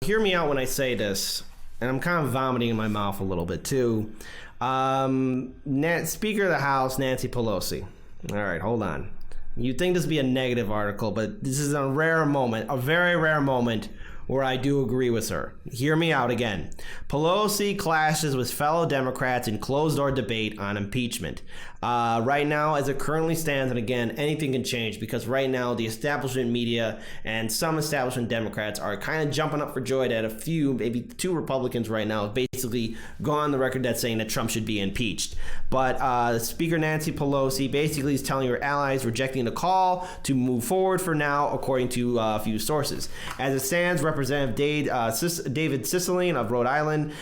Hear me out when I say this, and I'm kind of vomiting in my mouth a little bit too. Speaker of the House, Nancy Pelosi. All right, hold on. You'd think this would be a negative article, but this is a very rare moment where I do agree with her. Hear me out again. Pelosi clashes with fellow Democrats in closed-door debate on impeachment. Right now, as it currently stands, and again, anything can change because right now the establishment media and some establishment Democrats are kind of jumping up for joy that a few, maybe two Republicans right now have basically gone on the record that's saying that Trump should be impeached. But Speaker Nancy Pelosi basically is telling her allies rejecting the call to move forward for now, according to a few sources. As it stands, Representative David Cicilline of Rhode Island,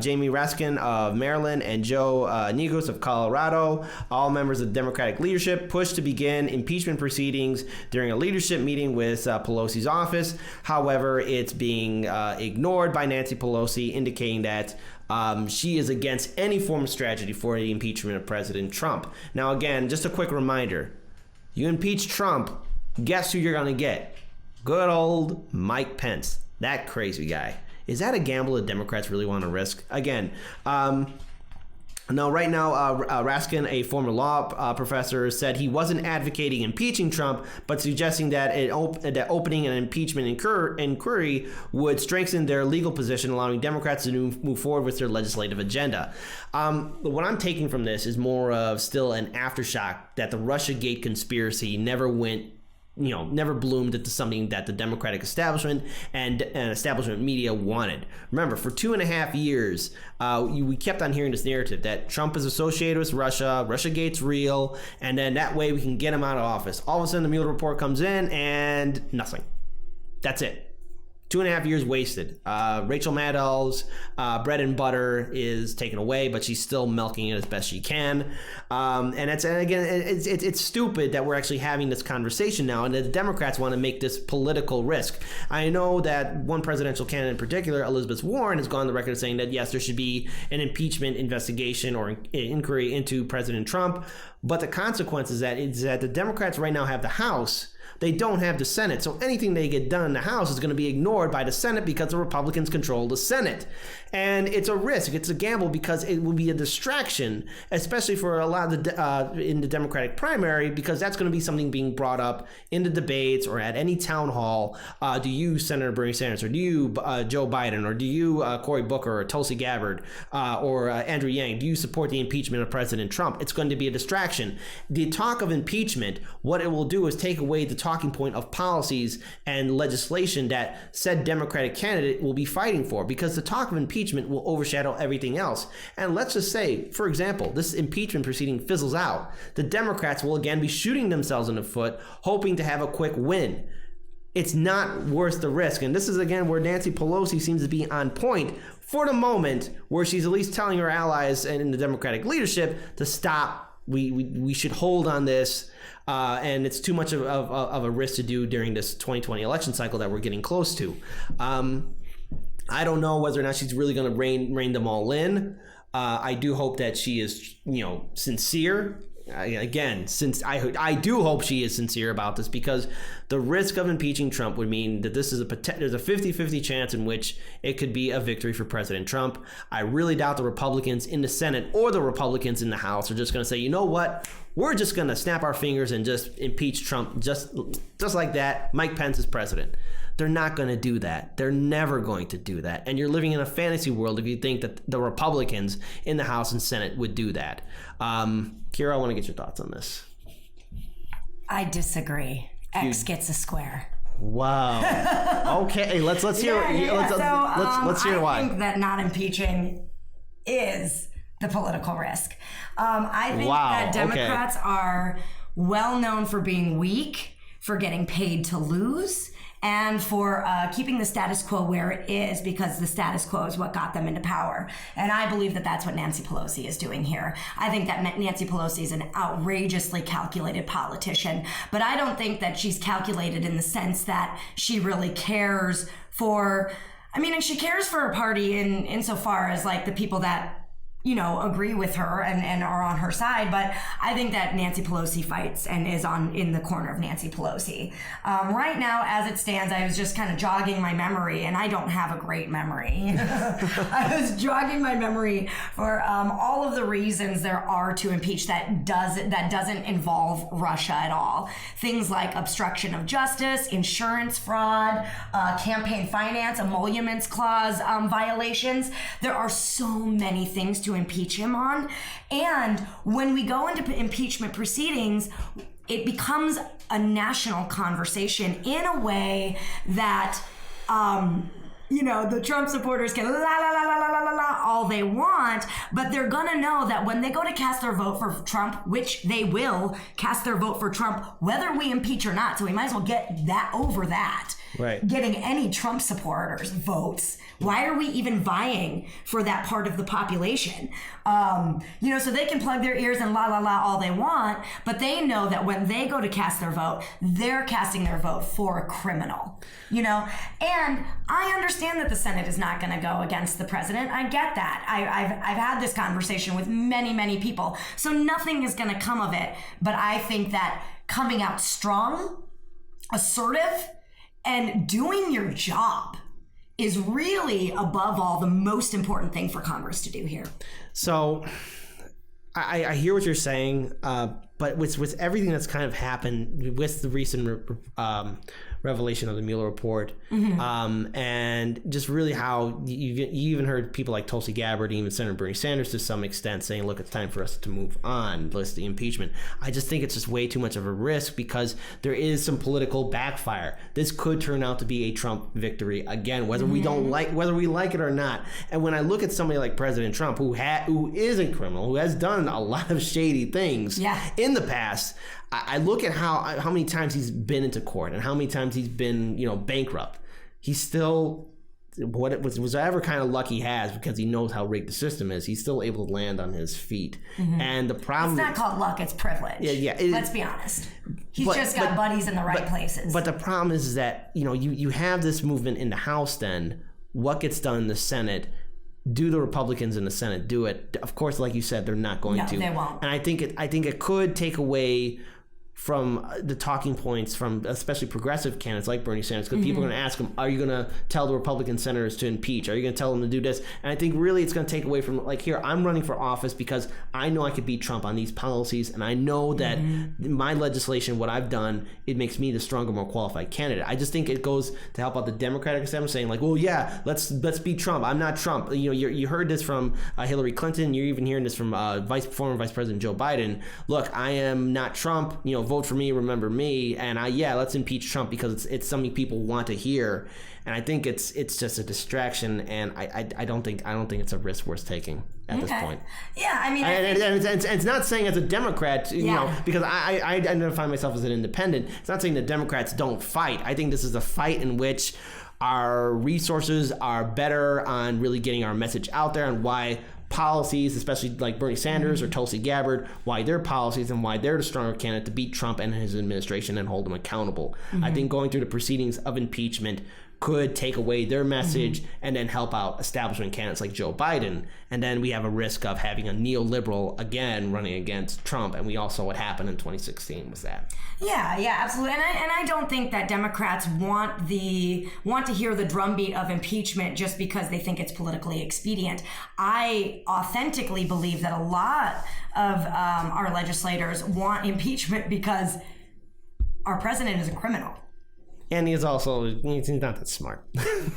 Jamie Raskin of Maryland, and Joe Negos of Colorado, all members of the Democratic leadership, pushed to begin impeachment proceedings during a leadership meeting with Pelosi's office. However, it's being ignored by Nancy Pelosi, indicating that she is against any form of strategy for the impeachment of President Trump. Now, again, just a quick reminder. You impeach Trump, guess who you're going to get? Good old Mike Pence, that crazy guy. Is that a gamble that Democrats really want to risk? Again, right now, Raskin, a former law professor, said he wasn't advocating impeaching Trump, but suggesting that that opening an impeachment inquiry would strengthen their legal position, allowing Democrats to move forward with their legislative agenda. What I'm taking from this is more of still an aftershock that the Russiagate conspiracy never bloomed into something that the Democratic establishment and establishment media wanted. Remember, for 2.5 years, we kept on hearing this narrative that Trump is associated with Russia, Russiagate's real, and then that way we can get him out of office. All of a sudden, the Mueller report comes in and nothing. That's it. 2.5 years wasted. Rachel Maddow's bread and butter is taken away, but she's still milking it as best she can. It's stupid that we're actually having this conversation now, and the Democrats want to make this political risk. I know that one presidential candidate in particular, Elizabeth Warren, has gone on the record saying that yes, there should be an impeachment investigation or inquiry into President Trump, but the consequence is that the Democrats right now have the House. They don't have the Senate, so anything they get done in the House is going to be ignored by the Senate because the Republicans control the Senate. And it's a risk, it's a gamble because it will be a distraction, especially for a lot of in the Democratic primary, because that's going to be something being brought up in the debates or at any town hall. Do you, Senator Bernie Sanders, or do you, Joe Biden, or do you, Cory Booker, or Tulsi Gabbard, or Andrew Yang, do you support the impeachment of President Trump? It's going to be a distraction. The talk of impeachment, what it will do is take away the talking point of policies and legislation that said Democratic candidate will be fighting for, because the talk of impeachment will overshadow everything else. And let's just say, for example, this impeachment proceeding fizzles out. The Democrats will again be shooting themselves in the foot, hoping to have a quick win. It's not worth the risk. And this is, again, where Nancy Pelosi seems to be on point for the moment, where she's at least telling her allies and in the Democratic leadership to stop. We should hold on this. And it's too much of a risk to do during this 2020 election cycle that we're getting close to. I don't know whether or not she's really going to rein them all in. I do hope that she is, sincere. I do hope she is sincere about this, because the risk of impeaching Trump would mean that there's a 50-50 chance in which it could be a victory for President Trump. I really doubt the Republicans in the Senate or the Republicans in the House are just going to say, you know what? We're just going to snap our fingers and just impeach Trump just like that. Mike Pence is president. They're not going to do that. They're never going to do that. And you're living in a fantasy world if you think that the Republicans in the House and Senate would do that. Kira, I want to get your thoughts on this. I disagree. X gets a square. Wow. Okay, let's hear. Let's hear why. I think that not impeaching is the political risk. I think that Democrats are well known for being weak, for getting paid to lose, and for keeping the status quo where it is, because the status quo is what got them into power. And I believe that that's what Nancy Pelosi is doing here. I think that Nancy Pelosi is an outrageously calculated politician, but I don't think that she's calculated in the sense that she really cares for, and she cares for her party insofar as like the people that agree with her and are on her side, but I think that Nancy Pelosi fights and is in the corner of Nancy Pelosi. Right now, as it stands, I was just kind of jogging my memory, and I don't have a great memory. I was jogging my memory for all of the reasons there are to impeach that doesn't involve Russia at all. Things like obstruction of justice, insurance fraud, campaign finance, emoluments clause violations. There are so many things to impeach him on. And when we go into impeachment proceedings, it becomes a national conversation in a way that the Trump supporters can la la la la la la la all they want, but they're gonna know that when they go to cast their vote for Trump, which they will cast their vote for Trump whether we impeach or not, so we might as well get that over that. Right. Getting any Trump supporters votes. Why are we even vying for that part of the population? So they can plug their ears and la la la all they want, but they know that when they go to cast their vote, they're casting their vote for a criminal. And I understand that the Senate is not going to go against the president. I get that. I've had this conversation with many, many people, so nothing is going to come of it. But I think that coming out strong, assertive, and doing your job is really, above all, the most important thing for Congress to do here. So I hear what you're saying, but with everything that's kind of happened with the recent revelation of the Mueller report, and just really how you even heard people like Tulsi Gabbard, even Senator Bernie Sanders to some extent saying, look, it's time for us to move on, list the impeachment. I just think it's just way too much of a risk because there is some political backfire. This could turn out to be a Trump victory again, whether we like it or not. And when I look at somebody like President Trump, who is a criminal, who has done a lot of shady things in the past, I look at how many times he's been into court and how many times he's been, bankrupt. He's still, whatever kind of luck he has, because he knows how rigged the system is, he's still able to land on his feet. And the problem... It's not called luck, it's privilege. Yeah. Let's be honest. He's just got buddies in the right places. But the problem is that, you have this movement in the House then. What gets done in the Senate? Do the Republicans in the Senate do it? Of course, like you said, they're not going to. No, they won't. And I think it could take away from the talking points from especially progressive candidates like Bernie Sanders, because people are going to ask him, are you going to tell the Republican senators to impeach? Are you going to tell them to do this? And I think really it's going to take away from, like, here, I'm running for office because I know I could beat Trump on these policies, and I know that my legislation, what I've done, it makes me the stronger, more qualified candidate. I just think it goes to help out the Democratic establishment, saying like, well, yeah, let's beat Trump. I'm not Trump. You heard this from Hillary Clinton. You're even hearing this from former Vice President Joe Biden. Look, I am not Trump. Vote for me, remember me, and let's impeach Trump because it's something people want to hear. And I think it's just a distraction, and I don't think it's a risk worth taking at this point. Yeah, I mean, and it's not saying as a Democrat, because I identify myself as an independent. It's not saying that Democrats don't fight. I think this is a fight in which our resources are better on really getting our message out there and why policies, especially like Bernie Sanders or Tulsi Gabbard, why their policies and why they're the stronger candidate to beat Trump and his administration and hold them accountable. I think going through the proceedings of impeachment could take away their message and then help out establishment candidates like Joe Biden. And then we have a risk of having a neoliberal again running against Trump. And we also what happened in 2016 was that. Yeah, absolutely. And I don't think that Democrats want to hear the drumbeat of impeachment just because they think it's politically expedient. I authentically believe that a lot of our legislators want impeachment because our president is a criminal. And he's not that smart.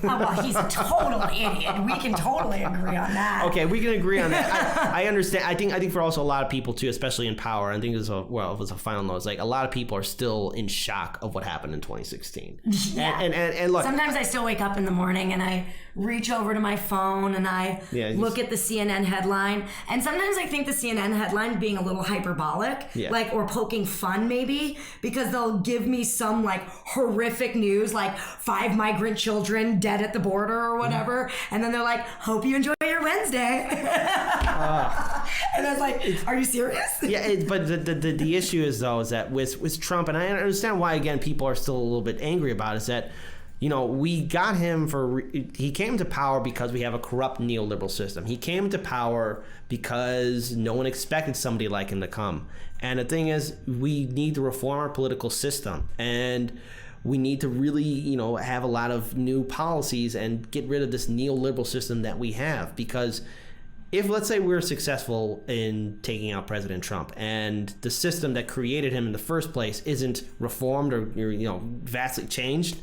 Well, he's a total idiot. We can totally agree on that. Okay, we can agree on that. I understand. I think for also a lot of people too, especially in power, I think it was a final note. It's like a lot of people are still in shock of what happened in 2016. Yeah. And look, sometimes I still wake up in the morning and I reach over to my phone and I look at the CNN headline. And sometimes I think the CNN headline being a little hyperbolic, or poking fun maybe, because they'll give me some like horrific news, like 5 migrant children dead at the border or whatever, and then they're like, hope you enjoy your Wednesday. And I was like, are you serious? But the issue is though is that with Trump, and I understand why again people are still a little bit angry about it, is that we got him he came to power because we have a corrupt neoliberal system. He came to power because no one expected somebody like him to come. And the thing is, we need to reform our political system, and we need to really, have a lot of new policies and get rid of this neoliberal system that we have. Because if, let's say, we're successful in taking out President Trump and the system that created him in the first place isn't reformed or vastly changed,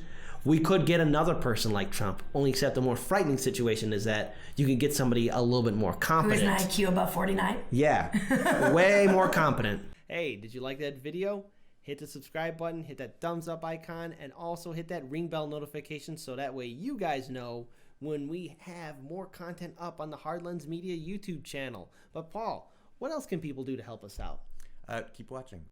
we could get another person like Trump. Only except the more frightening situation is that you can get somebody a little bit more competent. Who is an IQ above 49? Yeah, way more competent. Hey, did you like that video? Hit the subscribe button, hit that thumbs up icon, and also hit that ring bell notification so that way you guys know when we have more content up on the Hardlens Media YouTube channel. But Paul, what else can people do to help us out? Keep watching.